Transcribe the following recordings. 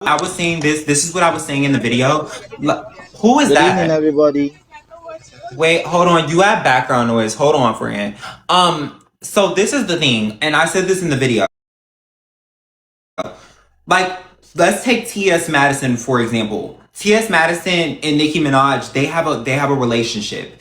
I was saying this. This is what I was saying in the video. Who is Good evening, that? everybody. Wait, hold on. You have background noise. Hold on, friend. So this is the thing, and I said this in the video. Like, let's take T.S. Madison for example. T.S. Madison and Nicki Minaj, they have a relationship.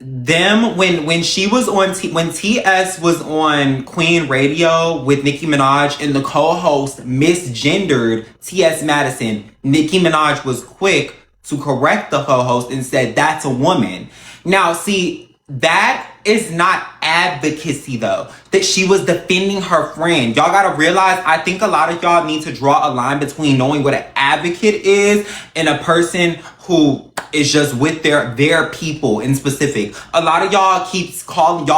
Them when she was on when TS was on Queen Radio with Nicki Minaj and the co-host misgendered TS Madison, Nicki Minaj was quick to correct the co-host and said that's a woman. Now, see, that is not advocacy though. That she was defending her friend. Y'all gotta realize, I think a lot of y'all need to draw a line between knowing what an advocate is and a person who is just with their people in specific. A lot of y'all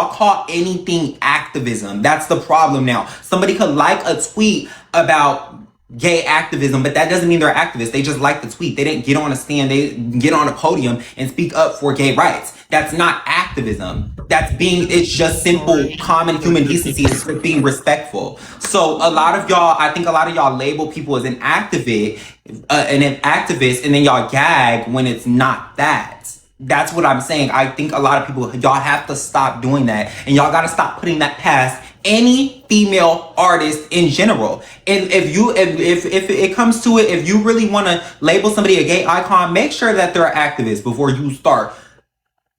call anything activism. That's the problem now. Somebody could like a tweet about gay activism, but that doesn't mean they're activists. They just like the tweet. They didn't get on a stand, they get on a podium and speak up for gay rights. That's not activism. It's just simple common human decency. It's being respectful. So I think a lot of y'all label people as an activist, and then y'all gag when it's not that. That's what I'm saying. I think a lot of people, y'all have to stop doing that, and y'all gotta stop putting that past any female artist in general. And if it comes to it, if you really want to label somebody a gay icon, make sure that they're an activist before you start,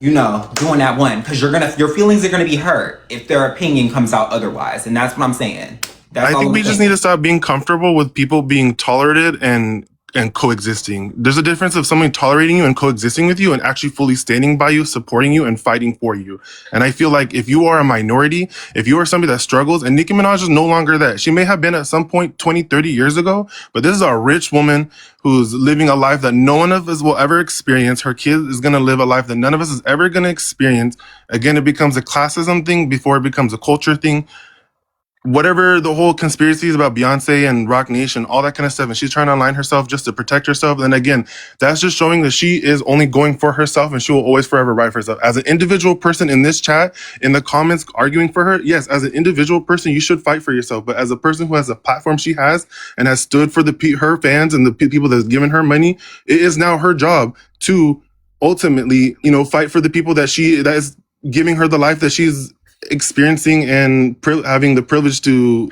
doing that one, because your feelings are gonna be hurt if their opinion comes out otherwise. And that's what I'm saying. That's I all think I'm we just saying. need to stop being comfortable with people being tolerated and coexisting. There's a difference of someone tolerating you and coexisting with you and actually fully standing by you, supporting you, and fighting for you. And I feel like if you are a minority, if you are somebody that struggles, and Nicki Minaj is no longer that. She may have been at some point 20, 30 years ago, but this is a rich woman who's living a life that no one of us will ever experience. Her kid is going to live a life that none of us is ever going to experience. Again, it becomes a classism thing before it becomes a culture thing. Whatever the whole conspiracy is about Beyonce and Rock Nation, all that kind of stuff, and she's trying to align herself just to protect herself. And again, that's just showing that she is only going for herself and she will always forever write for herself. As an individual person in this chat, in the comments arguing for her, yes, as an individual person, you should fight for yourself. But as a person who has a platform she has and has stood for her fans and the people that's given her money, it is now her job to ultimately, fight for the people that is giving her the life that she's experiencing and having the privilege to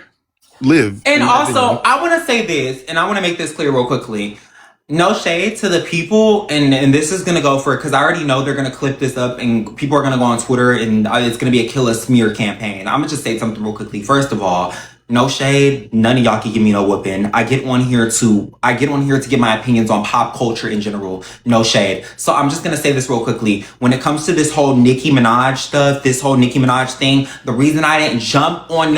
live. And also, I want to say this, and I want to make this clear real quickly. No shade to the people, and this is gonna go for, because I already know they're gonna clip this up, and people are gonna go on Twitter, and it's gonna be a Killa smear campaign. I'm gonna just say something real quickly. First of all, no shade. None of y'all can give me no whooping. I get on here to give my opinions on pop culture in general. No shade. So I'm just gonna say this real quickly. When it comes to this whole Nicki Minaj stuff, this whole Nicki Minaj thing, the reason I didn't jump on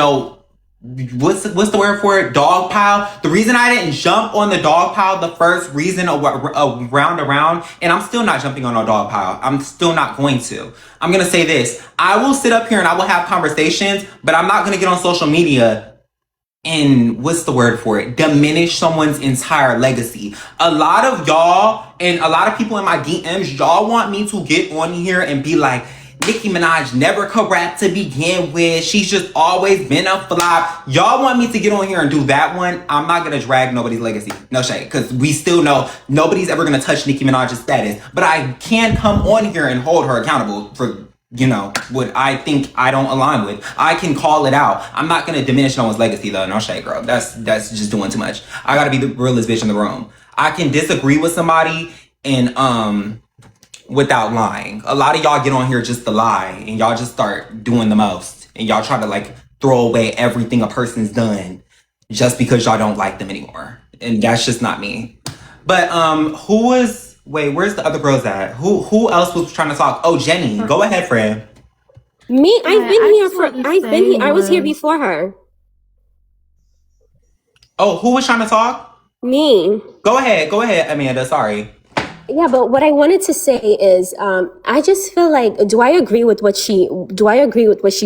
what's the word for it? Dog pile. The reason I didn't jump on the dog pile, the first reason around, and I'm still not jumping on a dog pile. I'm still not going to. I'm gonna say this. I will sit up here and I will have conversations, but I'm not gonna get on social media and what's the word for it? Diminish someone's entire legacy. A lot of y'all and a lot of people in my DMs, y'all want me to get on here and be like, Nicki Minaj never could rap to begin with. She's just always been a flop. Y'all want me to get on here and do that one? I'm not gonna drag nobody's legacy. No shade. Because we still know nobody's ever gonna touch Nicki Minaj's status. But I can come on here and hold her accountable for what I think I don't align with. I can call it out. I'm not gonna diminish no one's legacy though. No shade, girl. That's just doing too much. I gotta be the realest bitch in the room. I can disagree with somebody and without lying. A lot of y'all get on here just to lie and y'all just start doing the most. And y'all try to throw away everything a person's done just because y'all don't like them anymore. And that's just not me. But where's the other girls at? Who else was trying to talk? Oh, Jenny. Go ahead, friend. Me? I was here before her. Oh, who was trying to talk? Me. Go ahead, Amanda. Sorry. Yeah, but what I wanted to say is, I just feel like, do I agree with what she's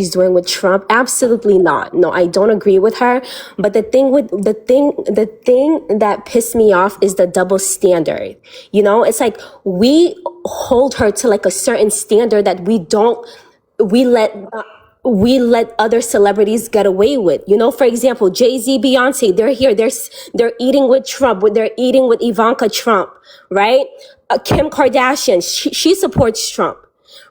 doing with Trump? Absolutely not. No, I don't agree with her. But the thing that pissed me off is the double standard. It's like we hold her to a certain standard that we we let other celebrities get away with. You know, for example, Jay-Z, Beyonce, they're here. They're eating with Trump. They're eating with Ivanka Trump, right? Kim Kardashian, she supports Trump.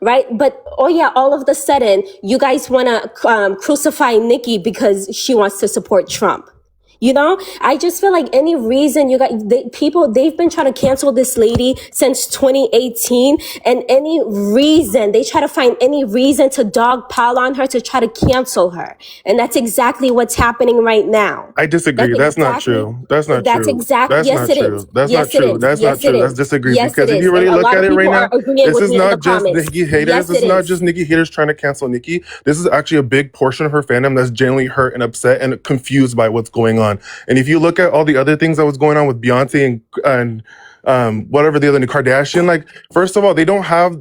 Right. But, oh yeah, all of a sudden, you guys want to crucify Nicki because she wants to support Trump. You know, I just feel like any reason they've been trying to cancel this lady since 2018, and any reason they try to find any reason to dogpile on her to try to cancel her. And that's exactly what's happening right now. I disagree. That's not true. That's not That's true. exactly, That's yes, not it true. is. That's not Yes, it true. is. That's not Yes, it true. Let's is. disagree. Yes, Because it if is. you really And a look lot at of it right people now, are agreeing this with is me in the not just comments. Nicki haters. Yes, This it is not is. just Nicki haters trying to cancel Nicki. This is actually a big portion of her fandom that's genuinely hurt and upset and confused by what's going on. And if you look at all the other things that was going on with Beyonce and whatever the other Kardashian, like, first of all, they don't have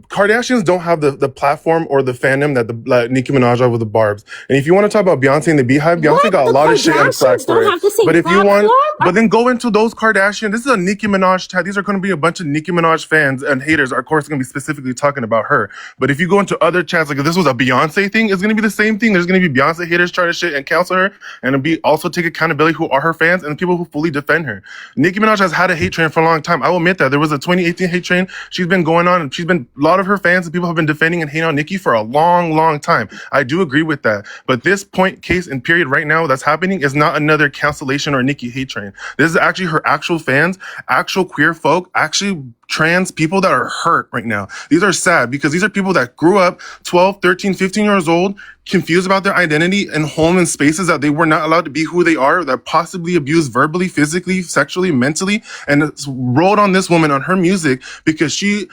Kardashians don't have the platform or the fandom that the Nicki Minaj have with the Barbs. And if you want to talk about Beyonce and the Beehive, Beyonce What? got a The lot of shit in flack Kardashians for don't it. have the same But if you want, platform? but then go into those Kardashian. This is a Nicki Minaj tag. These are going to be a bunch of Nicki Minaj fans and haters. Are, of course, going to be specifically talking about her. But if you go into other chats, like if this was a Beyonce thing, it's going to be the same thing. There's going to be Beyonce haters trying to shit and cancel her, and it'll be also take accountability who are her fans and the people who fully defend her. Nicki Minaj has had a hate train for a long time. I will admit that there was a 2018 hate train. She's been going on, and a lot of her fans and people have been defending and hating on Nicki for a long, long time. I do agree with that. But this point, case, and period right now that's happening is not another cancellation or Nicki hate train. This is actually her actual fans, actual queer folk, actually trans people that are hurt right now. These are sad because these are people that grew up 12, 13, 15 years old, confused about their identity and home in spaces that they were not allowed to be who they are, that possibly abused verbally, physically, sexually, mentally, and it's rolled on this woman on her music because she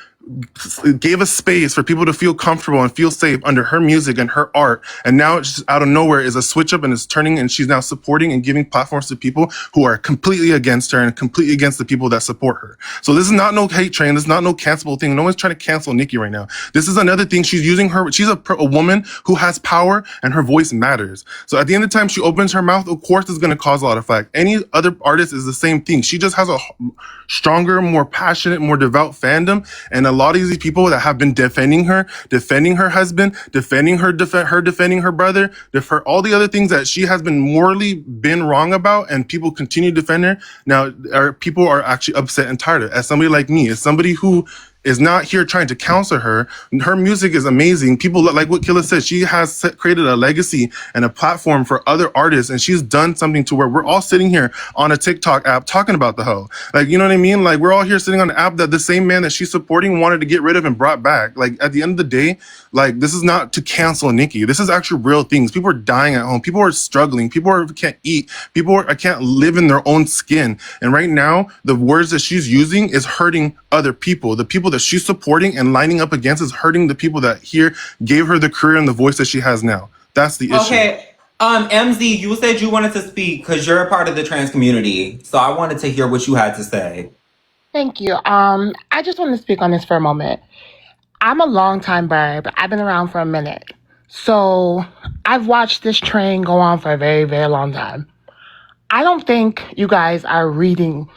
gave a space for people to feel comfortable and feel safe under her music and her art. And now it's just out of nowhere is a switch up and it's turning, and she's now supporting and giving platforms to people who are completely against her and completely against the people that support her. So this is not no hate train. This is not no cancelable thing. No one's trying to cancel Nicki right now. This is another thing. She's using her. She's a woman who has power and her voice matters. So at the end of the time, she opens her mouth. Of course, it's going to cause a lot of flack. Any other artist is the same thing. She just has a stronger, more passionate, more devout fandom. And a lot of these people that have been defending her husband, defending her brother, all the other things that she has been morally been wrong about, and people continue to defend her. Now, people are actually upset and tired of it. As somebody like me, as somebody who is not here trying to counsel her. Her music is amazing. People like what Killa said. She has created a legacy and a platform for other artists, and she's done something to where we're all sitting here on a TikTok app talking about the hoe. Like, you know what I mean? Like, we're all here sitting on an app that the same man that she's supporting wanted to get rid of and brought back. Like, at the end of the day, like, this is not to cancel Nicki. This is actually real things. People are dying at home. People are struggling. Can't eat. Can't live in their own skin. And right now, the words that she's using is hurting other people. The people that she's supporting and lining up against is hurting the people that here gave her the career and the voice that she has now. That's the issue. Okay. MZ, you said you wanted to speak because you're a part of the trans community. So I wanted to hear what you had to say. Thank you. I just want to speak on this for a moment. I'm a longtime barb. I've been around for a minute. So I've watched this train go on for a very, very long time. I don't think you guys are reading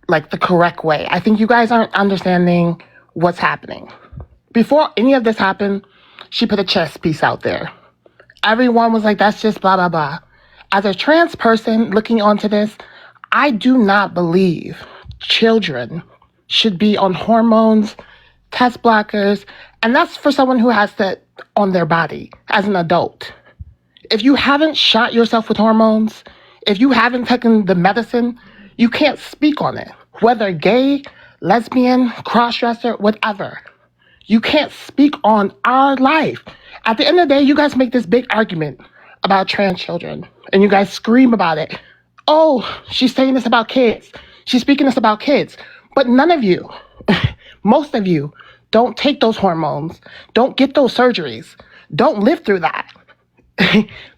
like the correct way. I think you guys aren't understanding what's happening. Before any of this happened, she put a chess piece out there. Everyone was like, that's just blah, blah, blah. As a trans person looking onto this, I do not believe children should be on hormones, test blockers, and that's for someone who has that on their body as an adult. If you haven't shot yourself with hormones, if you haven't taken the medicine, you can't speak on it. Whether gay, lesbian, cross-dresser, whatever. You can't speak on our life. At the end of the day, you guys make this big argument about trans children, and you guys scream about it. Oh, she's saying this about kids. She's speaking this about kids. But none of you, most of you, don't take those hormones, don't get those surgeries, don't live through that.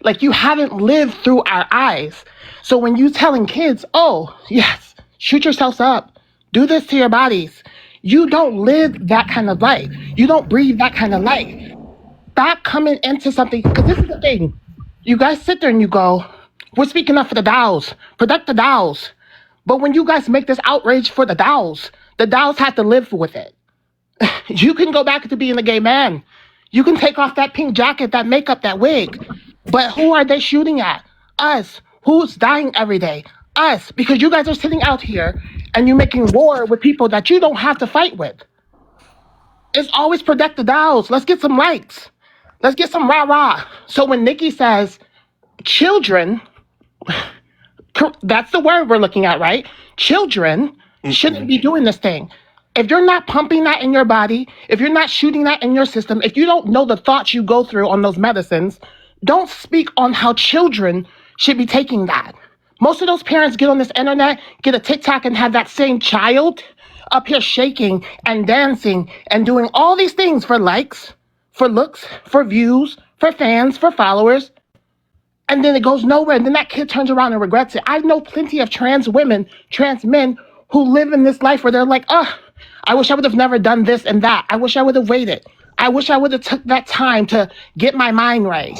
Like, you haven't lived through our eyes. So when you telling kids, oh, yes, shoot yourselves up, do this to your bodies, you don't live that kind of life. You don't breathe that kind of life. Stop coming into something, because this is the thing. You guys sit there and you go, we're speaking up for the DAOs, protect the DAOs. But when you guys make this outrage for the DAOs have to live with it. You can go back to being a gay man. You can take off that pink jacket, that makeup, that wig. But who are they shooting at? Us. Who's dying every day? Us. Because you guys are sitting out here and you're making war with people that you don't have to fight with. It's always protect the dolls. Let's get some likes. Let's get some rah-rah. So when Nicki says children, that's the word we're looking at, right? Children shouldn't be doing this thing. If you're not pumping that in your body, if you're not shooting that in your system, if you don't know the thoughts you go through on those medicines, don't speak on how children should be taking that. Most of those parents get on this internet, get a TikTok, and have that same child up here shaking and dancing and doing all these things for likes, for looks, for views, for fans, for followers. And then it goes nowhere. And then that kid turns around and regrets it. I know plenty of trans women, trans men who live in this life where they're like, oh, I wish I would have never done this and that. I wish I would have waited. I wish I would have took that time to get my mind right.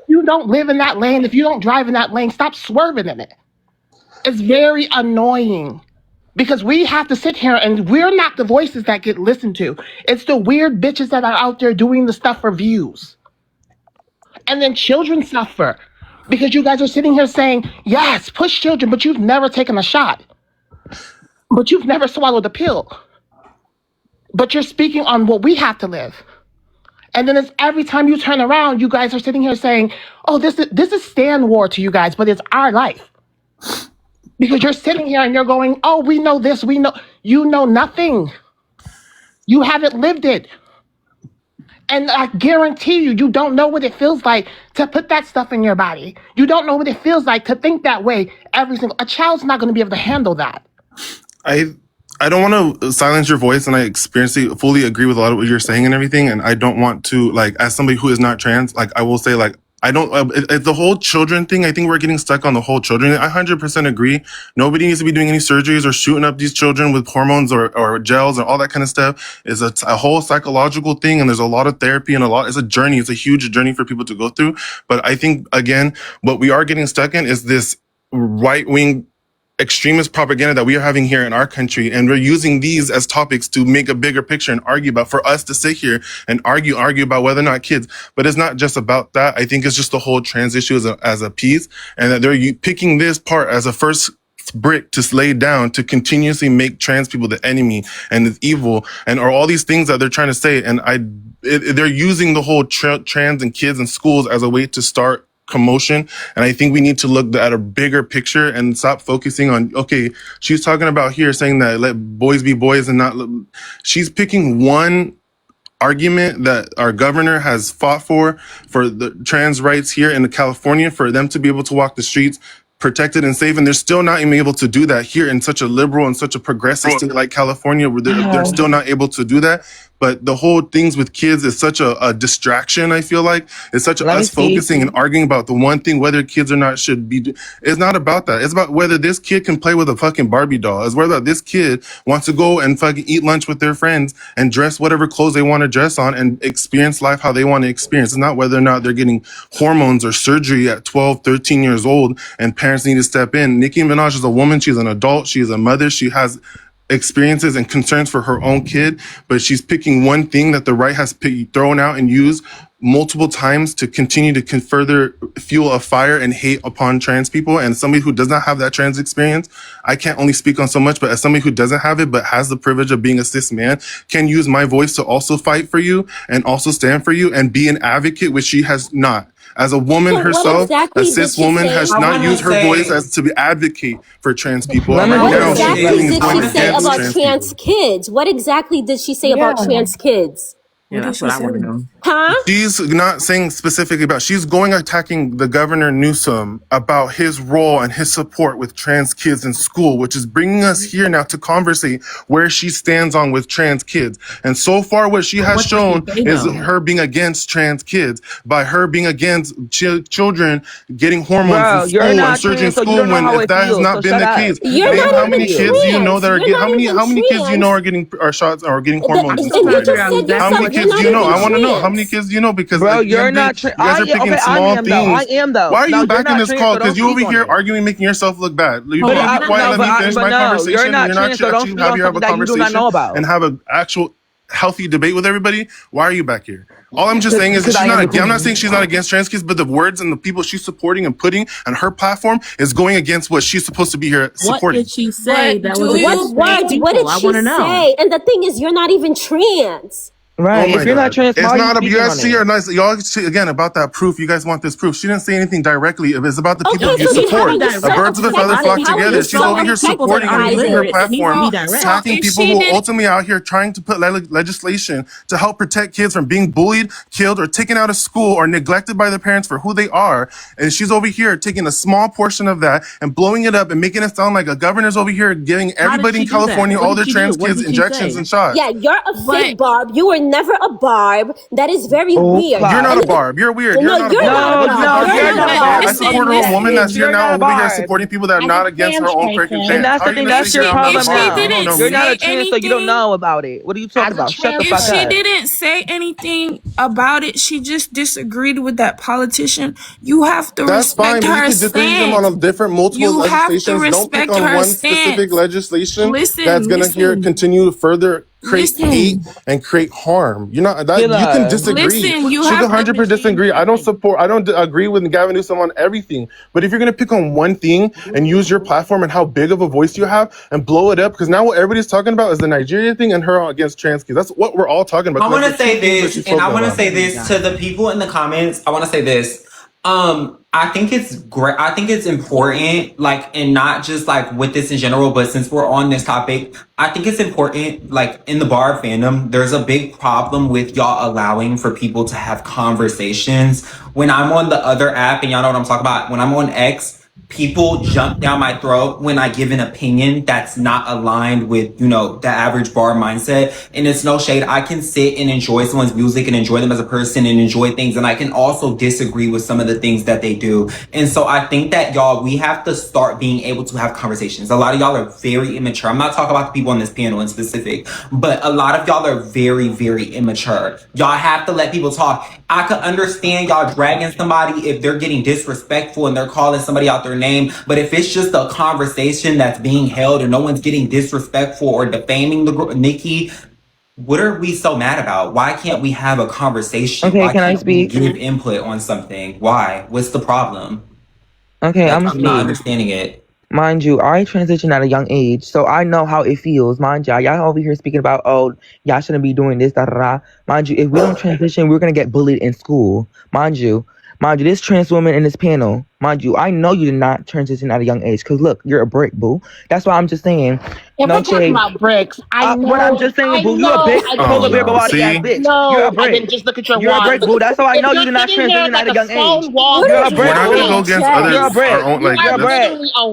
You don't live in that lane. If you don't drive in that lane, stop swerving in it. It's very annoying because we have to sit here and we're not the voices that get listened to. It's the weird bitches that are out there doing the stuff for views. And then children suffer because you guys are sitting here saying, yes, push children, but you've never taken a shot. But you've never swallowed a pill. But you're speaking on what we have to live. And then it's every time you turn around, you guys are sitting here saying, oh, this is Stan War to you guys, but it's our life. Because you're sitting here and you're going, oh, we know this, we know. You know nothing. You haven't lived it. And I guarantee you, you don't know what it feels like to put that stuff in your body. You don't know what it feels like to think that way every single. A child's not going to be able to handle that. I don't want to silence your voice, and I fully agree with a lot of what you're saying and everything. And I don't want to, like, as somebody who is not trans, like, I will say, like, I don't, it's the whole children thing. I think we're getting stuck on the whole children. I 100% agree. Nobody needs to be doing any surgeries or shooting up these children with hormones or gels or all that kind of stuff. It's a whole psychological thing. And there's a lot of therapy and it's a journey. It's a huge journey for people to go through. But I think, again, what we are getting stuck in is this right-wing extremist propaganda that we are having here in our country, and we're using these as topics to make a bigger picture and argue about, for us to sit here and argue about whether or not kids. But it's not just about that. I think it's just the whole trans issue as a piece, and that they're picking this part as a first brick to lay down to continuously make trans people the enemy and the evil and or all these things that they're trying to say. And they're using the whole trans and kids in schools as a way to start commotion. And I think we need to look at a bigger picture and stop focusing on, okay, she's talking about here saying that let boys be boys and not, she's picking one argument that our governor has fought for the trans rights here in California, for them to be able to walk the streets protected and safe. And they're still not even able to do that here in such a liberal and such a progressive state like California, where they're still not able to do that. But the whole things with kids is such a distraction, I feel like. It's such us focusing and arguing about the one thing, whether kids or not should be. It's not about that. It's about whether this kid can play with a fucking Barbie doll. It's whether this kid wants to go and fucking eat lunch with their friends and dress whatever clothes they want to dress on and experience life how they want to experience. It's not whether or not they're getting hormones or surgery at 12, 13 years old and parents need to step in. Nicki Minaj is a woman. She's an adult. She's a mother. She has experiences and concerns for her own kid, but she's picking one thing that the right has thrown out and used multiple times to continue to further fuel a fire and hate upon trans people. And somebody who does not have that trans experience, I can't only speak on so much, but as somebody who doesn't have it but has the privilege of being a cis man, can use my voice to also fight for you and also stand for you and be an advocate, which she has not. As a woman herself, a cis woman has not used her voice as to advocate for trans people. What exactly did she say about trans kids? What exactly did she say about trans kids? Yeah, that's what I want to know. Huh? She's not saying specifically about, she's going attacking the Governor Newsom about his role and his support with trans kids in school, which is bringing us here now to conversate where she stands on with trans kids. And so far what she has shown is her being against trans kids by her being against children getting hormones in school and surgery in school, when if that has not been the case. How many kids do you know that are getting, how many kids do you know are getting shots or getting hormones in school right now? How many kids do you know? I want to know how many kids do you know, because bro, you're not. You guys are picking small things. I am though. Why are you back in this call? Because you over here arguing, making yourself look bad. You be quiet. Let me finish my conversation. You're not actually have a conversation and have an actual healthy debate with everybody, why are you back here? All I'm just saying is that I'm not saying she's not against trans kids, but the words and the people she's supporting and putting on her platform is going against what she's supposed to be here supporting. What did she say that was what words? What did she say? And the thing is, you're not even trans. Right. If you're not trans, it's not you guys see her nice. Y'all see again about that proof. You guys want this proof. She didn't say anything directly. It's about the people you support. The birds of a feather flock together. She's over here supporting and using her platform, attacking people who are ultimately out here trying to put legislation to help protect kids from being bullied, killed, or taken out of school or neglected by their parents for who they are. And she's over here taking a small portion of that and blowing it up and making it sound like a governor's over here giving everybody in California all their trans kids injections and shots. Yeah, you're a fake Barb. You were never a Barb. That is very weird. You're not a Barb. You're weird. You're not a Barb. You're not a Barb. I support a woman that's here now over here supporting people that are not against her own freaking And that's the thing. That's your problem now. You're not a trans, so you don't anything- know about it. What are you talking about? Shut the fuck If she up. didn't say anything about it, she just disagreed with that politician. You have to That's fine, respect but you her can disagree with them on a different multiple You have to legislations. Don't pick respect on her one stance. specific legislation Listen, that's gonna listen. continue to further create Listen. hate and create harm. You're not that Killa. you can disagree. Listen, you she have can 100% disagree. I don't agree with Gavin Newsom on everything. But if you're gonna pick on one thing and use your platform and how big of a voice you have and blow it up, because now what everybody's talking about is the Nigeria thing and her against trans kids. That's what we're all talking about. I want to say this, and I want to say this to the people in the comments. I want to say this. I think it's great. I think it's important, like, and not just like with this in general, but since we're on this topic, I think it's important, like in the Barb fandom, there's a big problem with y'all allowing for people to have conversations. When I'm on the other app, and y'all know what I'm talking about, when I'm on X, people jump down my throat when I give an opinion that's not aligned with, the average Barb mindset. And it's no shade. I can sit and enjoy someone's music and enjoy them as a person and enjoy things. And I can also disagree with some of the things that they do. And so I think that y'all, we have to start being able to have conversations. A lot of y'all are very immature. I'm not talking about the people on this panel in specific, but a lot of y'all are very, very immature. Y'all have to let people talk. I could understand y'all dragging somebody if they're getting disrespectful and they're calling somebody out their name. But if it's just a conversation that's being held and no one's getting disrespectful or defaming the Nicki, what are we so mad about? Why can't we have a conversation? Okay, Why can I can't we speak? give input on something? Why? What's the problem? Okay, Like, I'm I'm not understanding it. Mind you, I transitioned at a young age, so I know how it feels. Mind you, y'all over here speaking about, oh, y'all shouldn't be doing this, da da da. Mind you, if we don't transition, we're gonna get bullied in school. Mind you, this trans woman in this panel, mind you, I know you did not transition at a young age, because look, you're a brick, boo. That's why I'm just saying. If No we're talking shade. about bricks, I know. What I'm just saying, boo, you're a big polar bear body ass bitch. No, You're a brick. I didn't just look at your You're a wall. brick, boo. That's how I If know you're you did not sitting here transition at a like young stone age. wall, You're a We're brick, not gonna go boo. against You're a others. brick. Our own, like, You're a brick.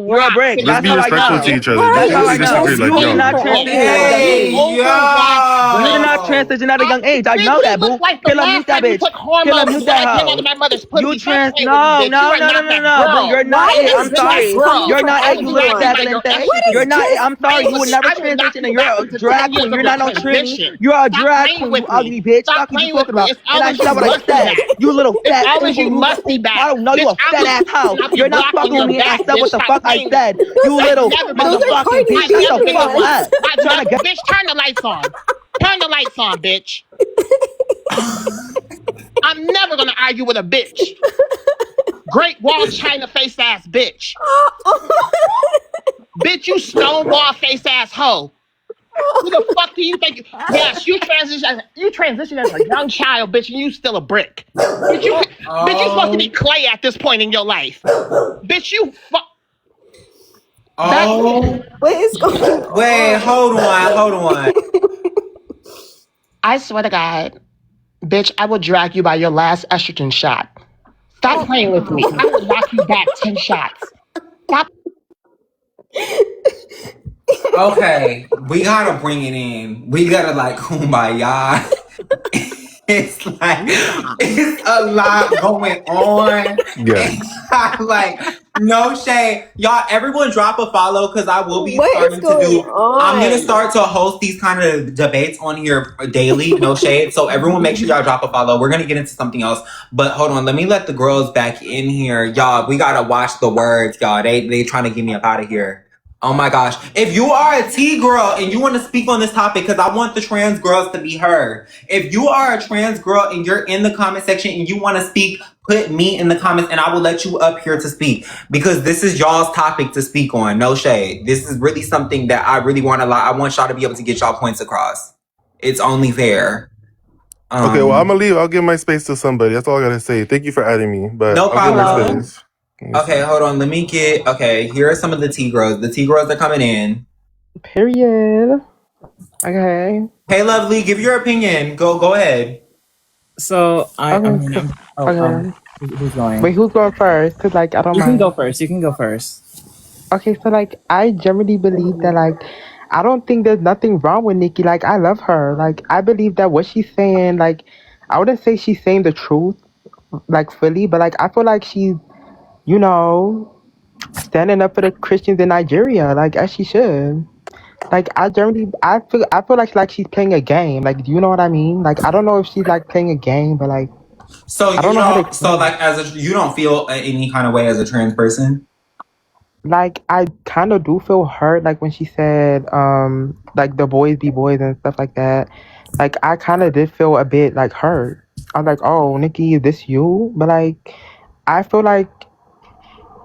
You're a brick. let's be That's how I respectful know. to each other. That's how I We disagree, know. like, You yo. did not transition. Hey, yo! You did not transition at a young age. I know that, boo. Like the Killa, last mute that time you bitch. took hormones Killa, mute that came out hoe. of my mother's pussy. You trans? Stop playing No, with me, bitch. no, You are no, no, not no, that no. girl. But you're not Why it. is I'm this sorry. coming You're from not it. You little everyone? fat Your lente. estrogen. You're not it. I'm sorry. You would never I will knock transition, you and you're back a into 10 drag years queen. You're of not a no tranny. transition. You're a Stop drag playing queen. with You me. ugly bitch. Stop Fuck you playing talking with me. about. It's And always that's you not what I musty said. back. You little It's fat always you simple. musty back. I don't know. You a Bitch, I fat will ass hoe. stop you You're not blocking fucking with your me. And I back, said what bitch. the Stop fuck I playing with said. me. You I've little never been a motherfucking bitch. I've Shut never the been a fuck woman. up. Trying to get. Bitch, turn the lights on. Turn the lights on, bitch. I'm never gonna argue with a bitch. Great Wall China face ass bitch. Bitch, you stonewall face ass hoe. Who the fuck do you think? Yes, you transition as a young child, bitch, and you still a brick. Bitch, you supposed to be clay at this point in your life. Bitch, you fuck. Oh, What is going on? wait, hold on. I swear to God, bitch, I will drag you by your last estrogen shot. Stop playing with me. I will knock you back 10 shots. Stop. Okay, we gotta bring it in. We gotta like kumbaya. It's like it's a lot going on. Yeah. Like no shade, y'all. Everyone drop a follow because I will be What starting is going to do. on? I'm gonna start to host these kind of debates on here daily. No shade. So everyone, make sure y'all drop a follow. We're gonna get into something else, but hold on. Let me let the girls back in here, y'all. We gotta watch the words, y'all. They trying to get me up out of here. Oh my gosh. If you are a T girl and you want to speak on this topic, because I want the trans girls to be heard. If you are a trans girl and you're in the comment section and you want to speak, put me in the comments and I will let you up here to speak. Because this is y'all's topic to speak on. No shade. This is really something that I really want to I want y'all to be able to get y'all points across. It's only fair. Okay, well, I'm gonna leave. I'll give my space to somebody. That's all I gotta say. Thank you for adding me, but No I'll give my problem. space. Okay, hold on. Let me get. Okay, here are some of the T girls. The T girls are coming in. Period. Okay. Hey, lovely, give your opinion. Go ahead. So Okay. Okay. who's going? Wait, who's going first? Cause like I don't You can mind. go first. You can go first. Okay, so like I generally believe that like I don't think there's nothing wrong with Nicki. Like I love her. Like I believe that what she's saying, like I wouldn't say she's saying the truth, like fully, but like I feel like she's, you know, standing up for the Christians in Nigeria, like as she should. Like I feel like she's playing a game. Like do you know what I mean? Like I don't know if she's like playing a game, but like So I you don't know how to don't. So explain. like, you don't feel any kind of way as a trans person. Like I kind of do feel hurt like when she said like the boys be boys and stuff like that. Like I kind of did feel a bit like hurt. I was like, "Oh, Nikki, is this you?" But like I feel like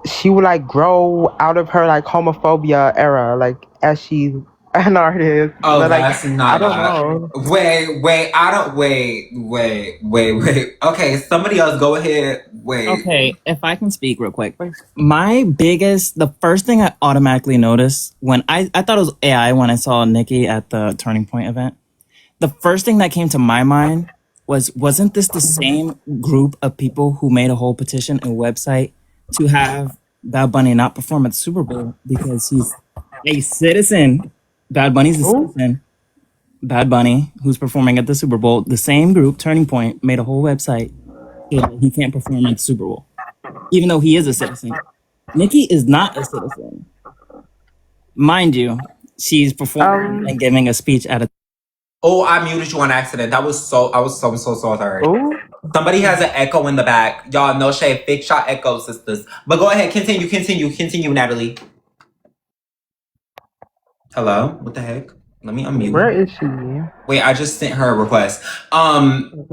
she would like grow out of her like homophobia era like as she's an artist. Oh, But like that's I don't not. know. Wait. I don't. Wait. Okay, somebody else. Go ahead. Wait. Okay, if I can speak real quick. Like, The first thing I automatically noticed when I thought it was AI when I saw Nikki at the Turning Point event. The first thing that came to my mind wasn't this the same group of people who made a whole petition and website to have Bad Bunny not perform at the Super Bowl because he's a citizen. Bad Bunny's a who? citizen. Bad Bunny, who's performing at the Super Bowl, the same group, Turning Point, made a whole website saying that he can't perform at the Super Bowl, even though he is a citizen. Nikki is not a citizen. Mind you, she's performing and giving a speech at a. Oh, I muted you on accident. That was so. I was so sorry. Who? Somebody has an echo in the back. Y'all, no shade. Fix shot echo, sisters. But go ahead. Continue, Natalie. Hello? What the heck? Let me unmute Where her. is she? Wait, I just sent her a request.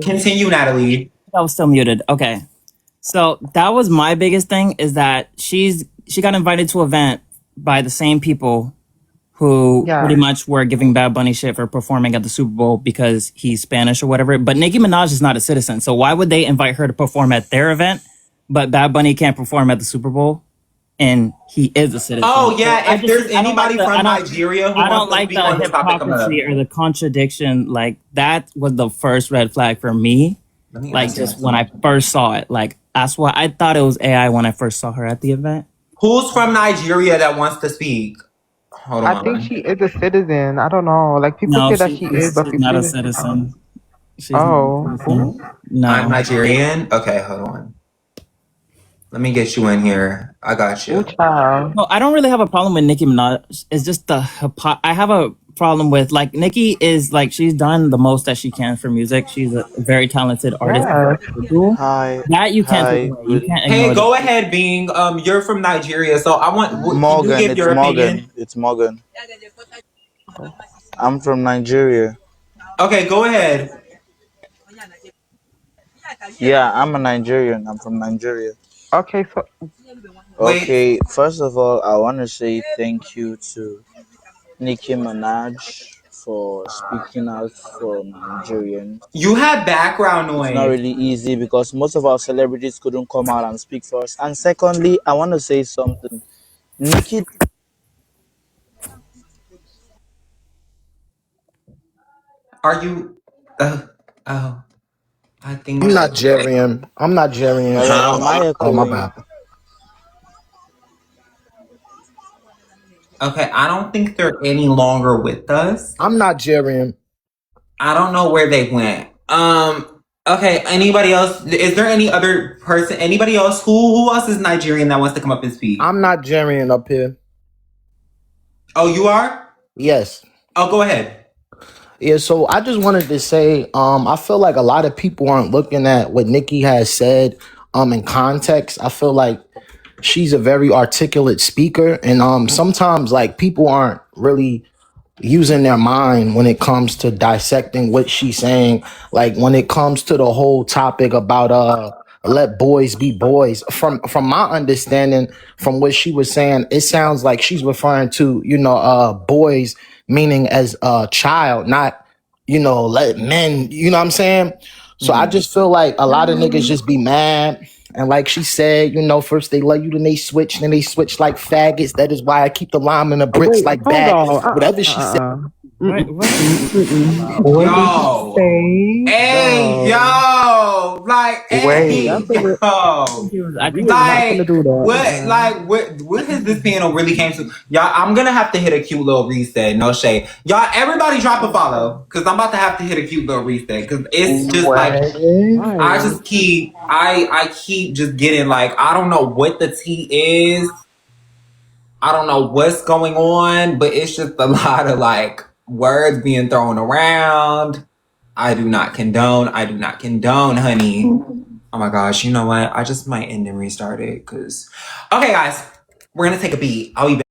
Continue, Natalie. I was still muted. Okay. So that was my biggest thing is that she got invited to an event by the same people who Yeah. pretty much were giving Bad Bunny shit for performing at the Super Bowl because he's Spanish or whatever. But Nicki Minaj is not a citizen. So why would they invite her to perform at their event, but Bad Bunny can't perform at the Super Bowl? And he is a citizen. Oh, yeah. So If there's anybody from Nigeria who I don't wants to like speak the on this topic, come up. hypocrisy or the contradiction. Like that was the first red flag for me. Let me Like ask you just when I first saw it, like that's why I thought it was AI when I first saw her at the event. Who's from Nigeria that wants to speak? Hold I on. think she is a citizen. I don't know. Like people No, say that she is, but she's people not a say that she's not. citizen. She's Oh, not a who? citizen. No. I'm Nigerian? Okay, hold on. Let me get you in here. I got Ooh, you. child. No, I don't really have a problem with Nicki Minaj. It's just I have a problem with like Nicki is like she's done the most that she can for music. She's a very talented artist. Yes. Hi, That you can't take hi, away. You good can't Hey, ignore go that. ahead, Bing. You're from Nigeria, so I want. Can you Morgan. give It's your opinion? Morgan. It's Morgan. I'm from Nigeria. Okay, go ahead. Yeah, I'm a Nigerian. I'm from Nigeria. Okay, so Wait. Okay, first of all, I want to say thank you to Nicki Minaj for speaking out for Nigerians. You have background It's not noise. really easy because most of our celebrities couldn't come out and speak for us. And secondly, I want to say something. Nicki, Are you? Oh, I think. I'm Nigerian. I'm Nigerian. hello, am I Oh, my echoing? bad. Okay, I don't think they're any longer with us. I'm Nigerian. I don't know where they went. Okay, anybody else? Is there any other person? Anybody else? Who else is Nigerian that wants to come up and speak? I'm Nigerian up here. Oh, you are? Yes. Oh, go ahead. Yeah, so I just wanted to say, I feel like a lot of people aren't looking at what Nicki has said in context. I feel like she's a very articulate speaker, and sometimes like people aren't really using their mind when it comes to dissecting what she's saying. Like when it comes to the whole topic about let boys be boys. From my understanding, from what she was saying, it sounds like she's referring to, boys meaning as a child, not, let men, you know what I'm saying? So I just feel like a lot of niggas just be mad. And like she said, first they love you, then they switch like faggots. That is why I keep the lime and the bricks Wait, like hold baggots. on. Whatever she said. What? What? What did you Yo. say? Hey, yo. Like, That's hey, a re- yo. I we think is he was. not gonna Like, do that. what has this panel really came to? Y'all, I'm gonna have to hit a cute little reset. No shade. Y'all, everybody drop a follow. Cause I'm about to have to hit a cute little reset. Cause it's just like, I Right. just keep, I keep just getting like, I don't know what the tea is. I don't know what's going on, but it's just a lot of like words being thrown around. I do not condone. I do not condone, honey. Oh my gosh, you know what? I just might end and restart it because. Okay, guys, we're gonna take a beat. I'll be back.